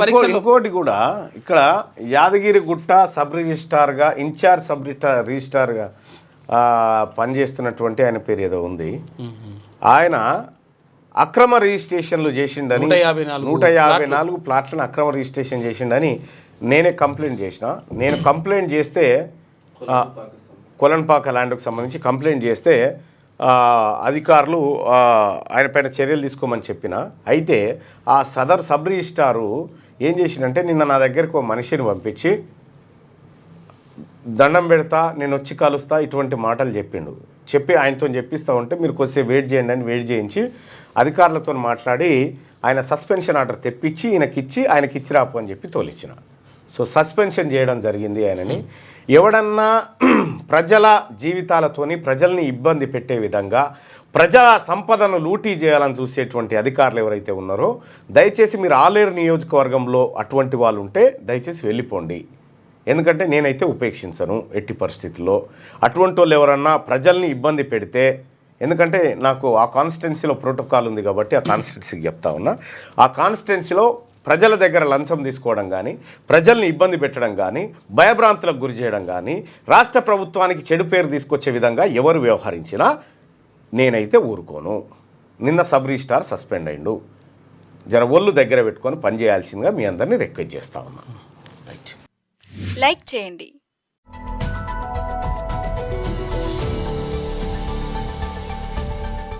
ఇంకోటి కూడా ఇక్కడ యాదగిరిగుట్ట సబ్ రిజిస్ట్రార్గా ఇన్ఛార్జ్ సబ్ రిజిస్ట్రార్గా పనిచేస్తున్నటువంటి ఆయన పేరు ఏదో ఉంది. ఆయన అక్రమ రిజిస్ట్రేషన్లు చేసిండని 154 ప్లాట్లను అక్రమ రిజిస్ట్రేషన్ చేసిండని నేనే కంప్లైంట్ చేసిన. నేను కంప్లైంట్ చేస్తే కొలన్పాక ల్యాండ్కు సంబంధించి కంప్లైంట్ చేస్తే అధికారులు ఆయన పైన చర్యలు తీసుకోమని చెప్పిన. అయితే ఆ సదర్ సబ్ రిజిస్ట్రారు ఏం చేసిందంటే నిన్న నా దగ్గరకు ఒక మనిషిని పంపించి దండం పెడతా, నేను వచ్చి కలుస్తా, ఇటువంటి మాటలు చెప్పిండు. చెప్పి ఆయనతో చెప్పిస్తూ ఉంటే మీరు కొద్దిసేపు వెయిట్ చేయండి అని వెయిట్ చేయించి అధికారులతో మాట్లాడి ఆయన సస్పెన్షన్ ఆర్డర్ తెప్పించి ఆయనకి ఇచ్చి రాపు అని చెప్పి తోలిచ్చిన. సో సస్పెన్షన్ చేయడం జరిగింది ఆయనని. ఎవడన్నా ప్రజల జీవితాలతోని ప్రజల్ని ఇబ్బంది పెట్టే విధంగా ప్రజల సంపదను లూటీ చేయాలని చూసేటువంటి అధికారులు ఎవరైతే ఉన్నారో దయచేసి మీరు ఆలేరు నియోజకవర్గంలో అటువంటి వాళ్ళు ఉంటే దయచేసి వెళ్ళిపోండి. ఎందుకంటే నేనైతే ఉపేక్షించను ఎట్టి పరిస్థితుల్లో. అటువంటి వాళ్ళు ఎవరన్నా ప్రజల్ని ఇబ్బంది పెడితే, ఎందుకంటే నాకు ఆ కాన్స్టిట్యున్సీలో ప్రోటోకాల్ ఉంది కాబట్టి ఆ కాన్స్టిట్యున్సీకి చెప్తా ఉన్నా, ఆ కాన్స్టిట్యున్సీలో ప్రజల దగ్గర లంచం తీసుకోవడం కానీ, ప్రజల్ని ఇబ్బంది పెట్టడం కానీ, భయభ్రాంతులకు గురి చేయడం కానీ, రాష్ట్ర ప్రభుత్వానికి చెడు పేరు తీసుకొచ్చే విధంగా ఎవరు వ్యవహరించినా నేనైతే ఊరుకోను. నిన్న సబ్ రిజిస్ట్రార్ సస్పెండ్ అయిండు. జర ఒళ్ళు దగ్గర పెట్టుకొని పనిచేయాల్సిందిగా మీ అందరినీ రిక్వెస్ట్ చేస్తా ఉన్నా. రైట్, లైక్ చేయండి,